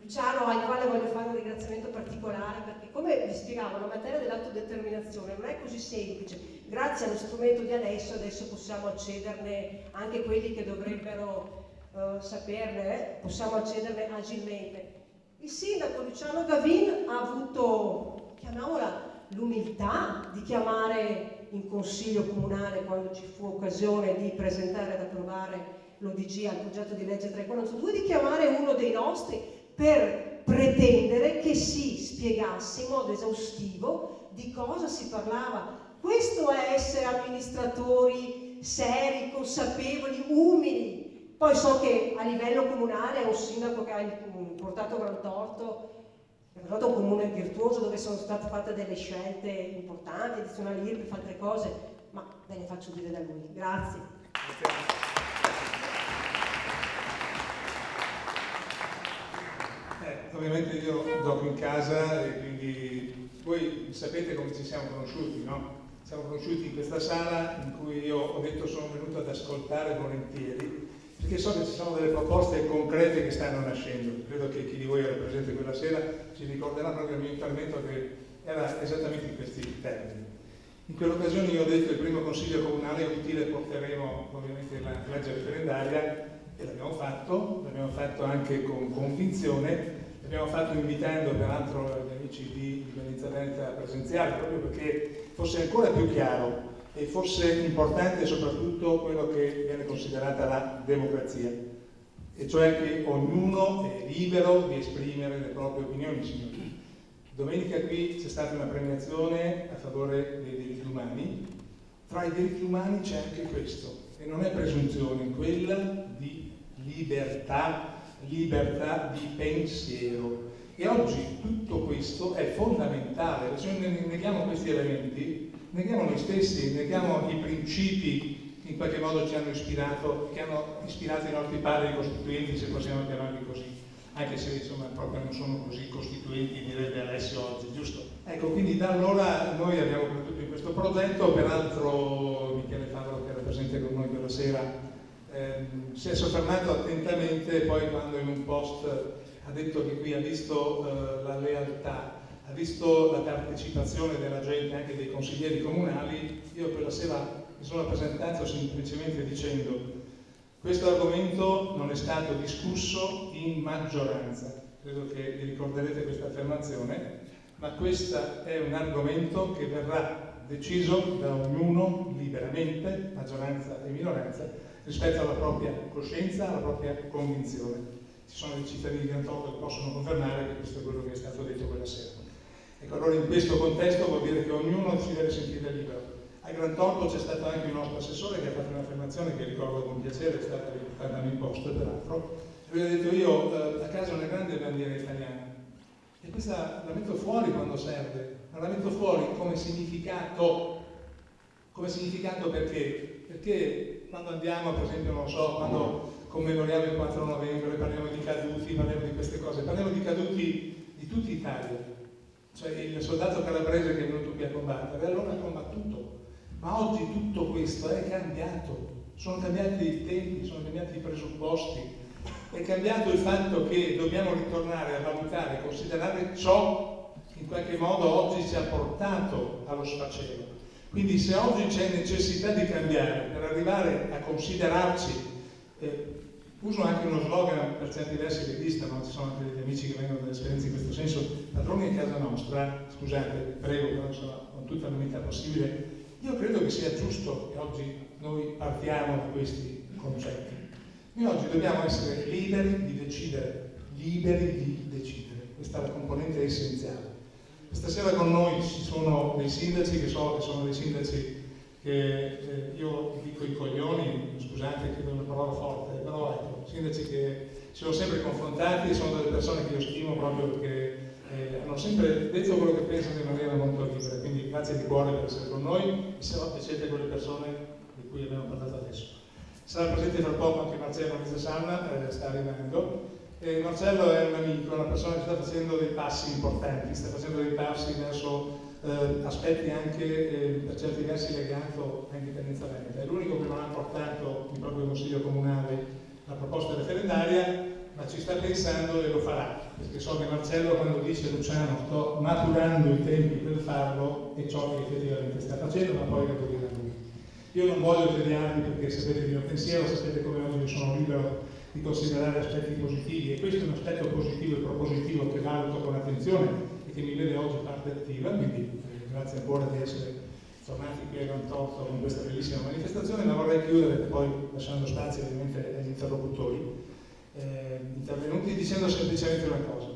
Luciano, al quale voglio fare un ringraziamento particolare, perché come vi spiegavo, la materia dell'autodeterminazione non è così semplice. Grazie allo strumento di adesso possiamo accederne, anche quelli che dovrebbero saperne, possiamo accederne agilmente. Il sindaco Luciano Gavin ha avuto, chiamiamola, l'umiltà di chiamare in consiglio comunale, quando ci fu occasione di presentare ed approvare l'ODG al progetto di legge 342, di chiamare uno dei nostri per pretendere che si spiegasse in modo esaustivo di cosa si parlava. Questo è essere amministratori seri, consapevoli, umili. Poi so che a livello comunale è un sindaco che ha portato gran torto, è un comune virtuoso dove sono state fatte delle scelte importanti, addizionali IRPEF, altre cose, ma ve le faccio dire da lui. Grazie. Ovviamente io gioco in casa e quindi voi sapete come ci siamo conosciuti, no? Siamo conosciuti in questa sala in cui io ho detto sono venuto ad ascoltare volentieri, perché so che ci sono delle proposte concrete che stanno nascendo. Credo che chi di voi era presente quella sera si ricorderà proprio il mio intervento che era esattamente in questi termini. In quell'occasione io ho detto che il primo consiglio comunale utile porteremo ovviamente la legge referendaria e l'abbiamo fatto anche con convinzione. L'abbiamo fatto invitando peraltro gli amici di Venezia Veneta a presenziare, proprio perché fosse ancora più chiaro e fosse importante soprattutto quello che viene considerata la democrazia, e cioè che ognuno è libero di esprimere le proprie opinioni, signori. Domenica qui c'è stata una premiazione a favore dei diritti umani. Tra i diritti umani c'è anche questo, e non è presunzione, quella di libertà di pensiero. E oggi tutto questo è fondamentale. Se noi neghiamo questi elementi, neghiamo noi stessi, neghiamo i principi che in qualche modo ci hanno ispirato, che hanno ispirato i nostri padri costituenti, se possiamo chiamarli così, anche se insomma proprio non sono così costituenti, direbbe Alessio oggi, giusto? Ecco, quindi da allora noi abbiamo creduto in questo progetto. Peraltro Michele Favaro, che era presente con noi quella sera, si è soffermato attentamente poi quando in un post ha detto che qui ha visto la lealtà, ha visto la partecipazione della gente, anche dei consiglieri comunali. Io quella sera mi sono presentato semplicemente dicendo: questo argomento non è stato discusso in maggioranza, credo che vi ricorderete questa affermazione, ma questo è un argomento che verrà deciso da ognuno liberamente, maggioranza e minoranza, rispetto alla propria coscienza, alla propria convinzione. Ci sono dei cittadini di Antolto che possono confermare che questo è quello che è stato detto quella sera. Ecco, allora in questo contesto vuol dire che ognuno si deve sentire libero. A Gran Torto c'è stato anche un nostro assessore che ha fatto un'affermazione che ricordo con piacere, è stata riportata in post peraltro. Lui ha detto: io a casa ho una grande bandiera italiana e questa la metto fuori quando serve, ma la metto fuori come significato. Come significato perché? Perché quando andiamo, per esempio, non so, quando commemoriamo il 4 novembre, parliamo di caduti, parliamo di queste cose, parliamo di caduti di tutta Italia. Cioè il soldato calabrese che è venuto qui a combattere, allora ha combattuto. Ma oggi tutto questo è cambiato, sono cambiati i tempi, sono cambiati i presupposti, è cambiato il fatto che dobbiamo ritornare a valutare, a considerare ciò che in qualche modo oggi ci ha portato allo sfacelo. Quindi se oggi c'è necessità di cambiare per arrivare a considerarci, uso anche uno slogan per certi versi leghista, ma ci sono anche degli amici che vengono dall'esperienza in questo senso, padroni a casa nostra, scusate, prego, però insomma, con tutta l'unità possibile, io credo che sia giusto che oggi noi partiamo da questi concetti. Noi oggi dobbiamo essere liberi di decidere, questa è la componente essenziale. Questa sera con noi ci sono dei sindaci che so che sono dei sindaci che io dico i coglioni, scusate che è una parola forte, però ecco, sindaci che si sono sempre confrontati, sono delle persone che io stimo proprio perché hanno sempre detto quello che pensano in maniera molto libera, quindi grazie di cuore per essere con noi e se no piacete quelle persone di cui abbiamo parlato adesso. Sarà presente fra poco anche Marcello Mezzasanna, sta arrivando. Marcello è un amico, una persona che sta facendo dei passi importanti, sta facendo dei passi verso aspetti anche per certi versi legato all'indipendenza veneta. È l'unico che non ha portato in proprio consiglio comunale la proposta referendaria, ma ci sta pensando e lo farà, perché so che Marcello, quando dice Luciano sto maturando i tempi per farlo, è ciò che effettivamente sta facendo, ma poi lo dirà lui. Io non voglio tediarvi perché sapete il mio pensiero, sapete come oggi io sono libero di considerare aspetti positivi, e questo è un aspetto positivo e propositivo che valuto con attenzione e che mi vede oggi parte attiva, quindi grazie ancora di essere tornati qui a Grantorto con questa bellissima manifestazione, ma vorrei chiudere poi lasciando spazio ovviamente agli interlocutori intervenuti, dicendo semplicemente una cosa.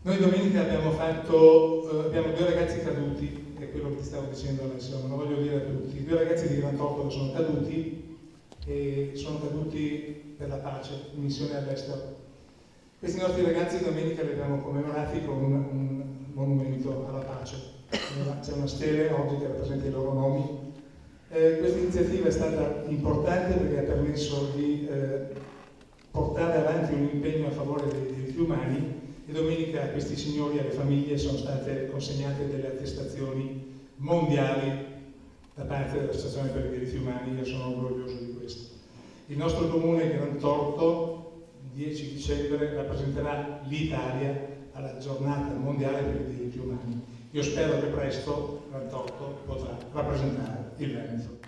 Noi domenica abbiamo due ragazzi caduti, è quello che ti stavo dicendo adesso, ma lo voglio dire a tutti, due ragazzi di Grantorto che sono caduti, e sono caduti per la pace, in missione all'estero. Questi nostri ragazzi domenica li abbiamo commemorati con un monumento alla pace. C'è una stele oggi che rappresenta i loro nomi. Questa iniziativa è stata importante perché ha permesso di portare avanti un impegno a favore dei diritti umani, e domenica a questi signori e alle famiglie sono state consegnate delle attestazioni mondiali da parte dell'Associazione per i diritti umani. Io sono orgoglioso di questo. Il nostro comune Grantorto, il 10 dicembre, rappresenterà l'Italia alla giornata mondiale per i diritti umani. Io spero che presto Grantorto potrà rappresentare il Veneto.